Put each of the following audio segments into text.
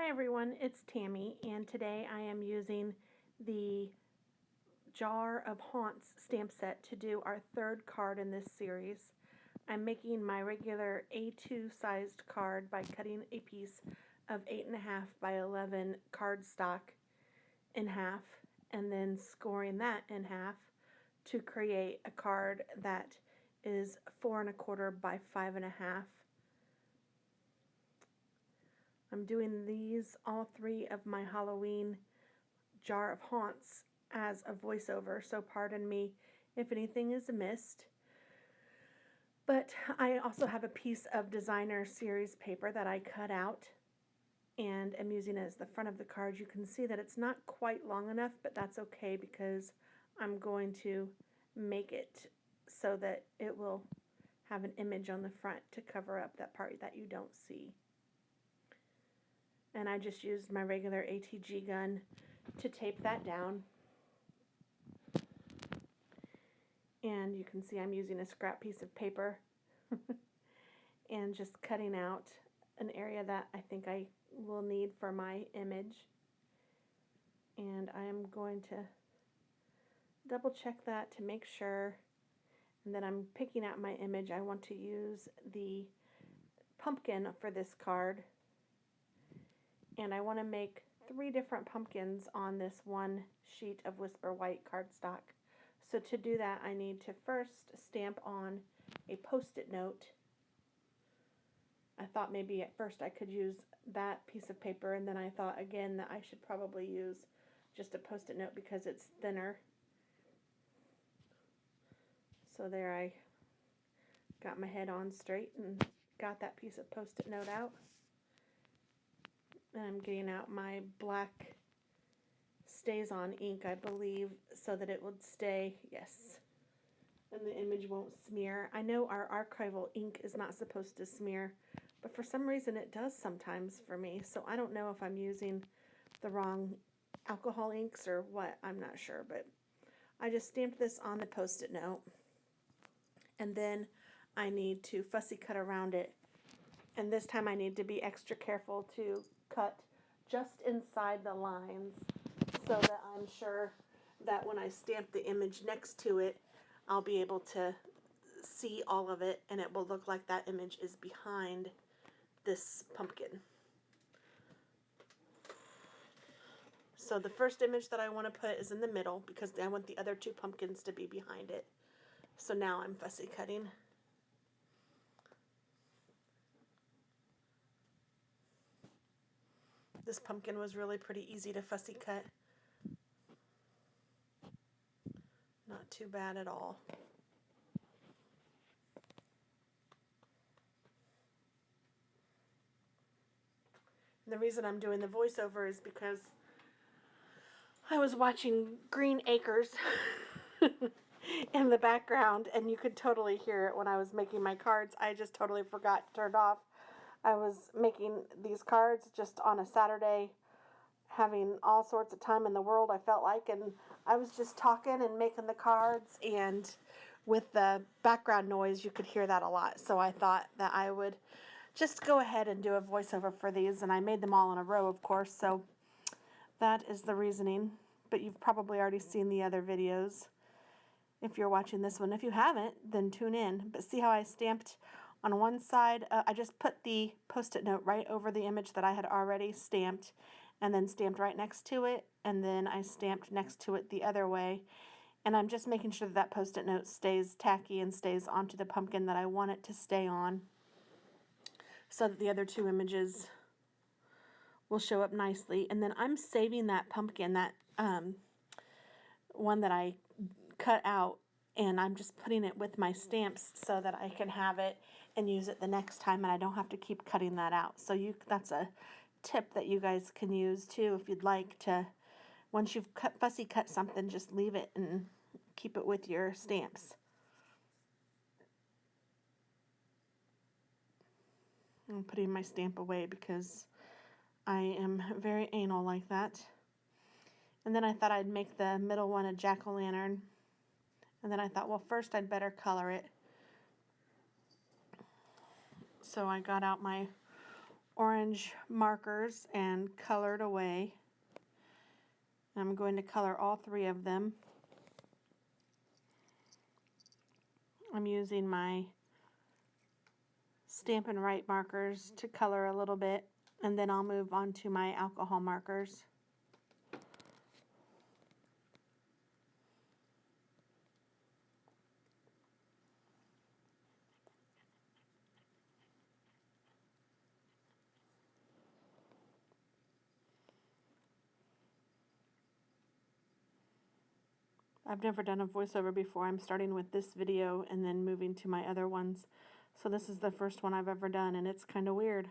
Hi everyone, it's Tammy, and today I am using the Jar of Haunts stamp set to do our third card in this series. I'm making my regular A2 sized card by cutting a piece of 8.5 by 11 cardstock in half and then scoring that in half to create a card that is 4.25 by 5.5. I'm doing these, all three of my Halloween Jar of Haunts, as a voiceover, so pardon me if anything is amiss. But I also have a piece of designer series paper that I cut out and am using as the front of the card. You can see that it's not quite long enough, but that's okay because I'm going to make it so that it will have an image on the front to cover up that part that you don't see. And I just used my regular ATG gun to tape that down. And you can see I'm using a scrap piece of paper and just cutting out an area that I think I will need for my image. And I am going to double check that to make sure. And then I'm picking out my image. I want to use the pumpkin for this card. And I want to make 3 different pumpkins on this one sheet of Whisper White cardstock. So to do that, I need to first stamp on a Post-it note. I thought maybe at first I could use that piece of paper, and then I thought again that I should probably use just a Post-it note because it's thinner. So there, I got my head on straight and got that piece of Post-it note out. And I'm getting out my black Stays-On ink, I believe, so that it would stay, yes, and the image won't smear. I know our archival ink is not supposed to smear, but for some reason it does sometimes for me, so I don't know if I'm using the wrong alcohol inks or what, I'm not sure, but I just stamped this on the Post-it note, and then I need to fussy cut around it, and this time I need to be extra careful to cut just inside the lines so that I'm sure that when I stamp the image next to it, I'll be able to see all of it, and it will look like that image is behind this pumpkin. So the first image that I want to put is in the middle because I want the other 2 pumpkins to be behind it. So now I'm fussy cutting. This pumpkin was really pretty easy to fussy cut. Not too bad at all. And the reason I'm doing the voiceover is because I was watching Green Acres in the background, and you could totally hear it when I was making my cards. I just totally forgot to turn it off. I was making these cards just on a Saturday, having all sorts of time in the world, I felt like, and I was just talking and making the cards, and with the background noise you could hear that a lot, so I thought that I would just go ahead and do a voiceover for these, and I made them all in a row, of course, so that is the reasoning. But you've probably already seen the other videos if you're watching this one. If you haven't, then tune in. But see how I stamped on one side? I just put the Post-it note right over the image that I had already stamped, and then stamped right next to it, and then I stamped next to it the other way. And I'm just making sure that that Post-it note stays tacky and stays onto the pumpkin that I want it to stay on, so that the other 2 images will show up nicely. And then I'm saving that pumpkin, that one that I cut out, and I'm just putting it with my stamps so that I can have it and use it the next time, and I don't have to keep cutting that out. So that's a tip that you guys can use too if you'd like to. Once you've fussy cut something, just leave it and keep it with your stamps. I'm putting my stamp away because I am very anal like that. And then I thought I'd make the middle one a jack-o'-lantern. And then I thought, well, first I'd better color it. So I got out my orange markers and colored away. I'm going to color all three of them. I'm using my Stampin' Right markers to color a little bit, and then I'll move on to my alcohol markers. I've never done a voiceover before. I'm starting with this video and then moving to my other ones. So this is the first one I've ever done, and it's kind of weird.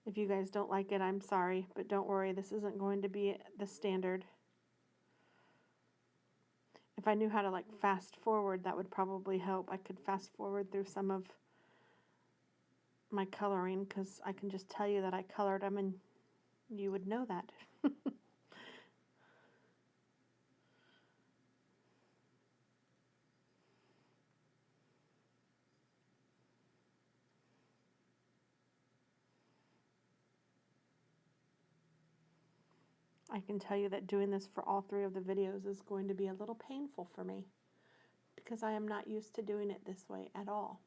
If you guys don't like it, I'm sorry, but don't worry, this isn't going to be the standard. If I knew how to like fast forward, that would probably help. I could fast forward through some of my coloring because I can just tell you that I colored them and you would know that. I can tell you that doing this for all three of the videos is going to be a little painful for me because I am not used to doing it this way at all.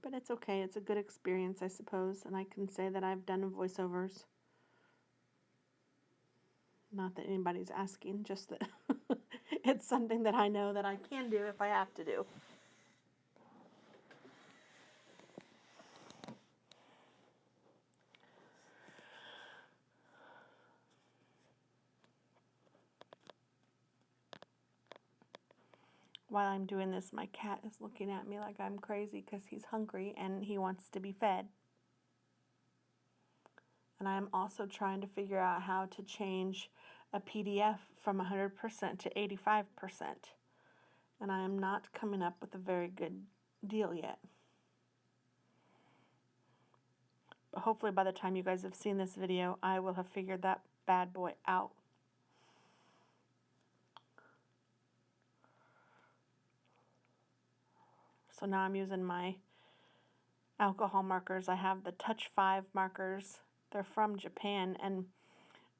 But it's okay. It's a good experience, I suppose, and I can say that I've done voiceovers. Not that anybody's asking, just that it's something that I know that I can do if I have to do. While I'm doing this, my cat is looking at me like I'm crazy because he's hungry and he wants to be fed. And I'm also trying to figure out how to change a PDF from 100% to 85%. And I am not coming up with a very good deal yet. But hopefully by the time you guys have seen this video, I will have figured that bad boy out. So now I'm using my alcohol markers. I have the Touch 5 markers. They're from Japan, and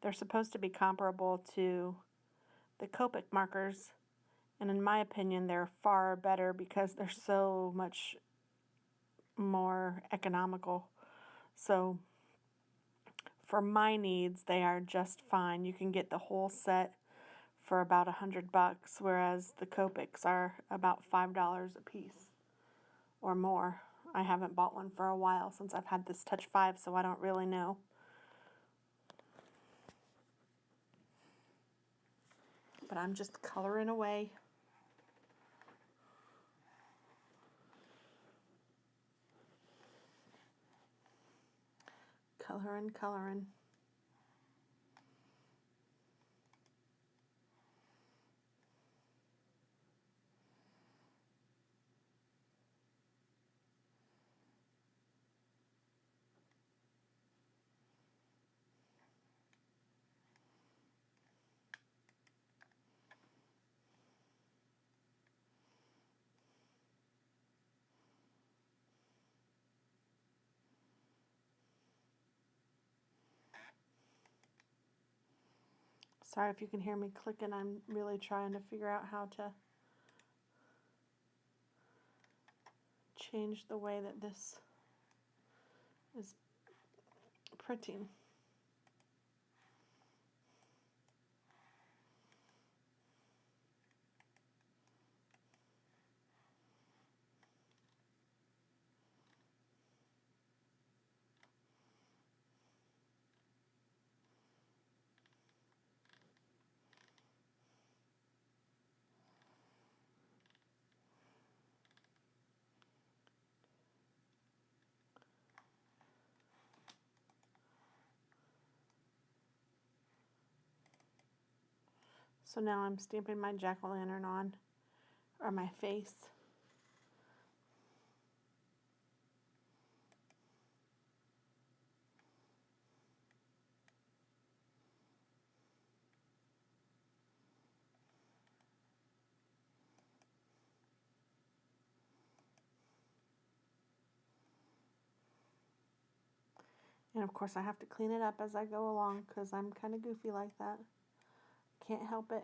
they're supposed to be comparable to the Copic markers. And in my opinion, they're far better because they're so much more economical. So for my needs, they are just fine. You can get the whole set for about $100, whereas the Copics are about $5 a piece or more. I haven't bought one for a while since I've had this Touch 5, so I don't really know. But I'm just coloring away. Coloring. Sorry if you can hear me clicking. I'm really trying to figure out how to change the way that this is printing. So now I'm stamping my jack-o'-lantern on, or my face. And of course I have to clean it up as I go along because I'm kind of goofy like that. Can't help it.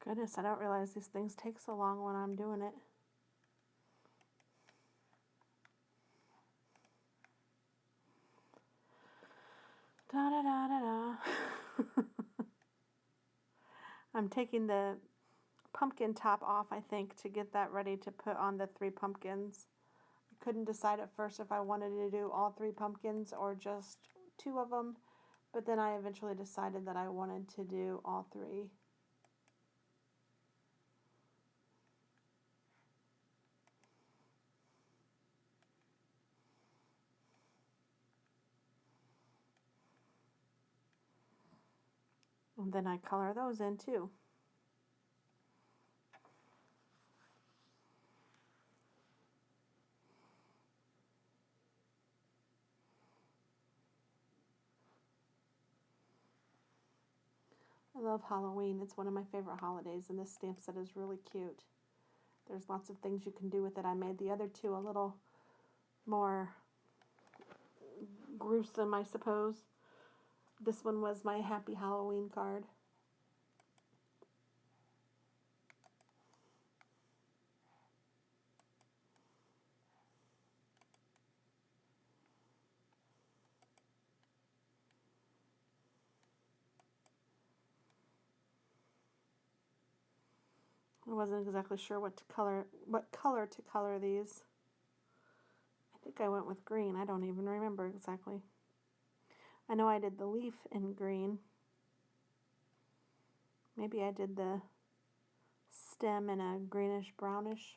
Goodness, I don't realize these things take so long when I'm doing it. Da da da da da. I'm taking the pumpkin top off, I think, to get that ready to put on the 3 pumpkins. I couldn't decide at first if I wanted to do all 3 pumpkins or just 2 of them, but then I eventually decided that I wanted to do all 3. And then I color those in too. I love Halloween. It's one of my favorite holidays, and this stamp set is really cute. There's lots of things you can do with it. I made the other 2 a little more gruesome, I suppose. This one was my Happy Halloween card. I wasn't exactly sure what color to color these. I think I went with green. I don't even remember exactly. I know I did the leaf in green. Maybe I did the stem in a greenish brownish.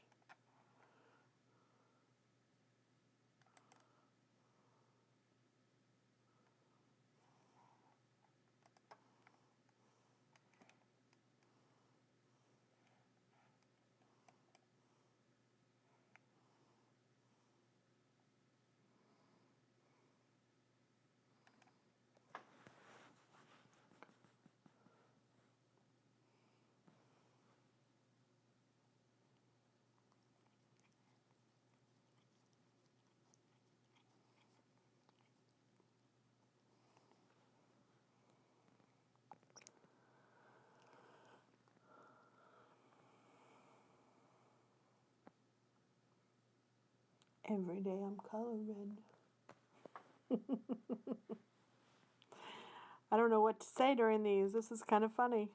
Every day I'm coloring. I don't know what to say during these. This is kind of funny.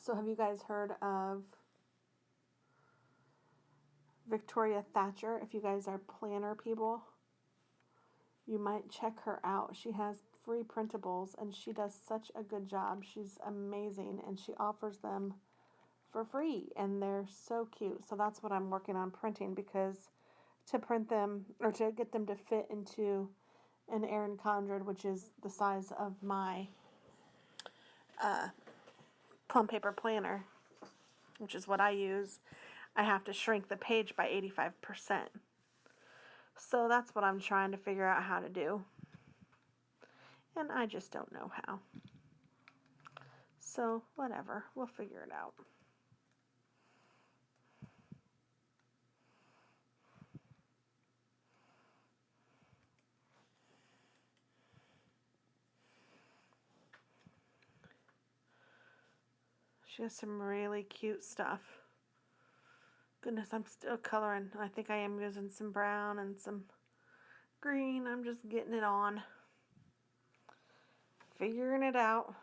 So have you guys heard of Victoria Thatcher? If you guys are planner people, you might check her out. She has free printables and she does such a good job. She's amazing and she offers them for free and they're so cute. So that's what I'm working on printing, because to print them or to get them to fit into an Erin Condren, which is the size of my plum paper planner, which is what I use, I have to shrink the page by 85%. So that's what I'm trying to figure out how to do. And I just don't know how. So whatever, we'll figure it out. She has some really cute stuff. Goodness, I'm still coloring. I think I am using some brown and some green. I'm just getting it on. Figuring it out.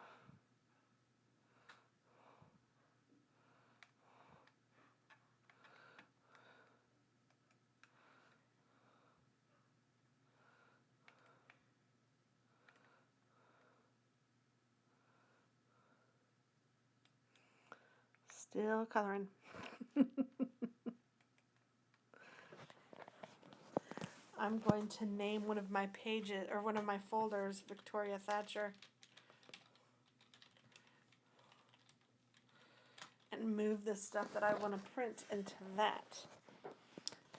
Still coloring. I'm going to name one of my pages, or one of my folders, Victoria Thatcher. And move the stuff that I want to print into that.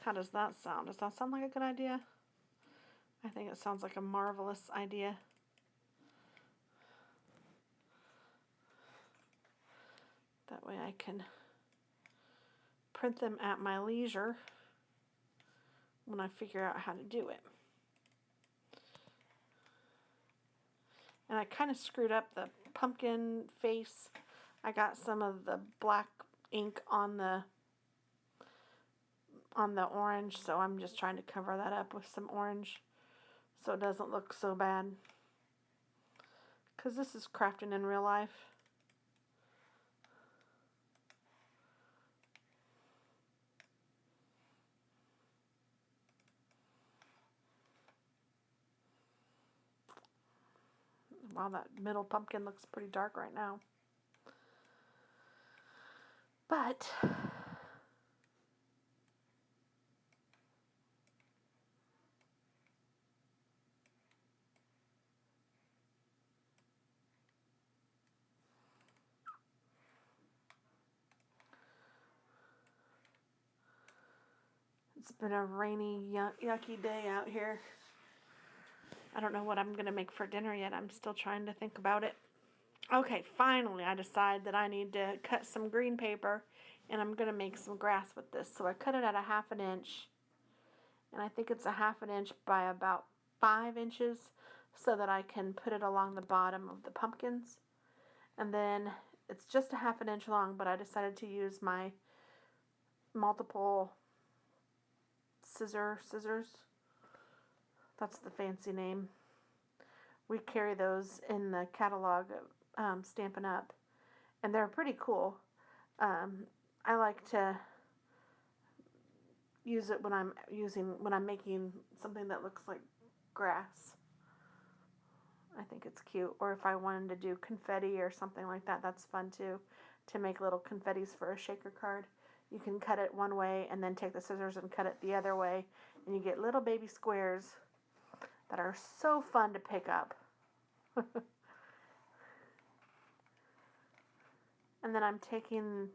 How does that sound? Does that sound like a good idea? I think it sounds like a marvelous idea. That way I can print them at my leisure when I figure out how to do it. And I kind of screwed up the pumpkin face. I got some of the black ink on the orange, so I'm just trying to cover that up with some orange so it doesn't look so bad. Because this is crafting in real life. Wow, that middle pumpkin looks pretty dark right now. But it's been a rainy, yucky day out here. I don't know what I'm going to make for dinner yet. I'm still trying to think about it. Okay, finally I decide that I need to cut some green paper, and I'm going to make some grass with this. So I cut it at 1/2 inch, and I think it's 1/2 inch by about 5 inches, so that I can put it along the bottom of the pumpkins. And then it's just 1/2 inch long, but I decided to use my multiple scissors. That's the fancy name. We carry those in the catalog of Stampin' Up, and they're pretty cool. I like to use it when I'm making something that looks like grass. I think it's cute. Or if I wanted to do confetti or something like that, that's fun too, to make little confettis for a shaker card. You can cut it one way and then take the scissors and cut it the other way, and you get little baby squares that are so fun to pick up. And then I'm taking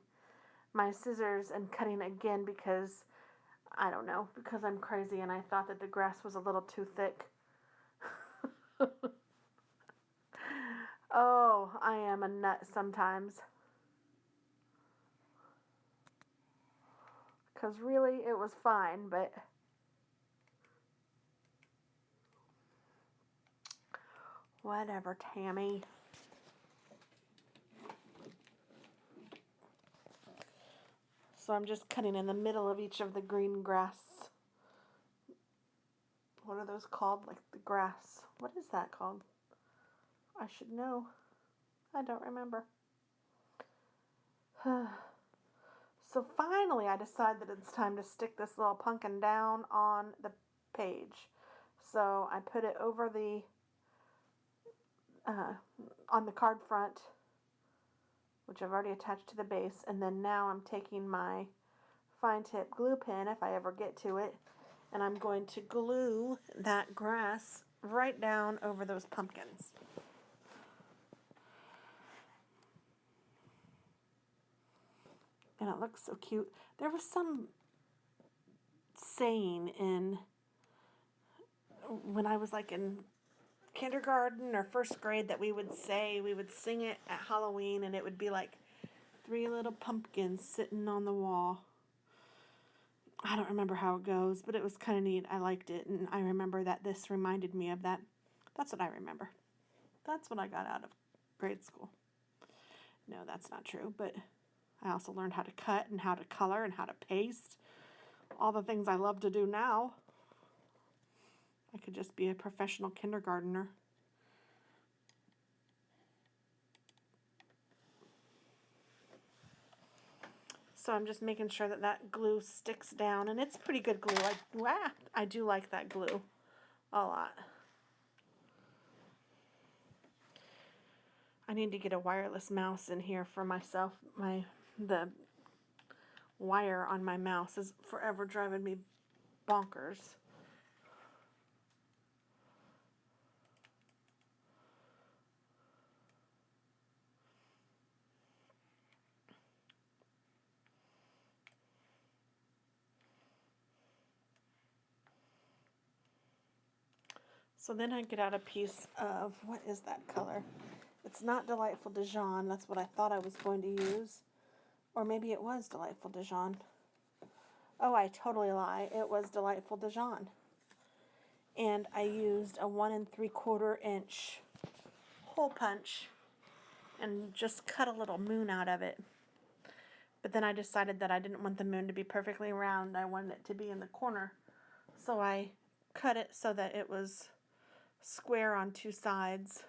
my scissors and cutting again because, I don't know, because I'm crazy and I thought that the grass was a little too thick. Oh, I am a nut sometimes. Because really, it was fine, but whatever, Tammy. So I'm just cutting in the middle of each of the green grass. What are those called? Like the grass. What is that called? I should know. I don't remember. So finally I decide that it's time to stick this little pumpkin down on the page. So I put it over the on the card front, which I've already attached to the base, and then now I'm taking my fine tip glue pen, if I ever get to it, and I'm going to glue that grass right down over those pumpkins. And it looks so cute. There was some saying when I was like in kindergarten or first grade that we would sing it at Halloween, and it would be like 3 little pumpkins sitting on the wall. I don't remember how it goes, but it was kind of neat. I liked it, and I remember that this reminded me of that. That's what I remember. That's what I got out of grade school. No, that's not true, but I also learned how to cut and how to color and how to paste. All the things I love to do now. I could just be a professional kindergartner. So I'm just making sure that that glue sticks down, and it's pretty good glue. I do like that glue a lot. I need to get a wireless mouse in here for myself. My The wire on my mouse is forever driving me bonkers. So then I get out a piece of, what is that color? It's not Delightful Dijon. That's what I thought I was going to use. Or maybe it was Delightful Dijon. Oh, I totally lie. It was Delightful Dijon. And I used a 1 3/4 inch hole punch and just cut a little moon out of it. But then I decided that I didn't want the moon to be perfectly round. I wanted it to be in the corner. So I cut it so that it was square on 2 sides.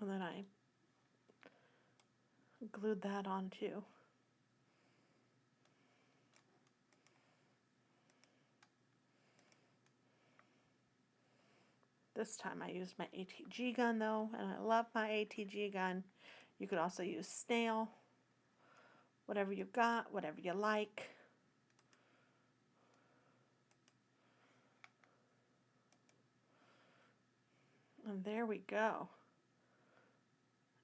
And then I glued that on too. This time I used my ATG gun though, and I love my ATG gun. You could also use snail, whatever you got, whatever you like. And there we go.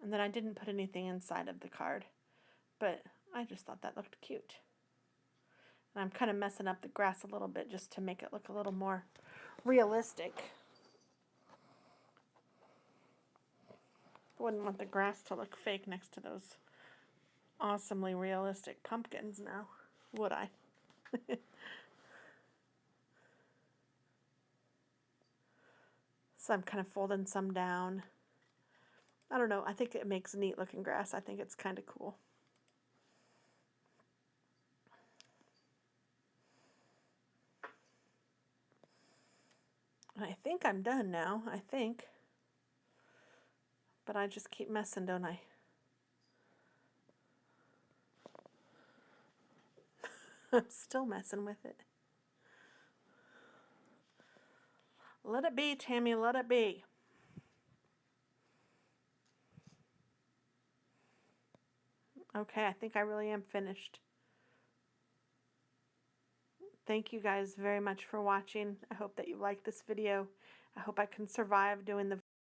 And then I didn't put anything inside of the card, but I just thought that looked cute. And I'm kind of messing up the grass a little bit just to make it look a little more realistic. I wouldn't want the grass to look fake next to those awesomely realistic pumpkins now, would I? So I'm kind of folding some down. I don't know, I think it makes neat looking grass. I think it's kind of cool. And I think I'm done now, I think. But I just keep messing, don't I? I'm still messing with it. Let it be, Tammy, let it be. Okay, I think I really am finished. Thank you guys very much for watching. I hope that you liked this video. I hope I can survive doing the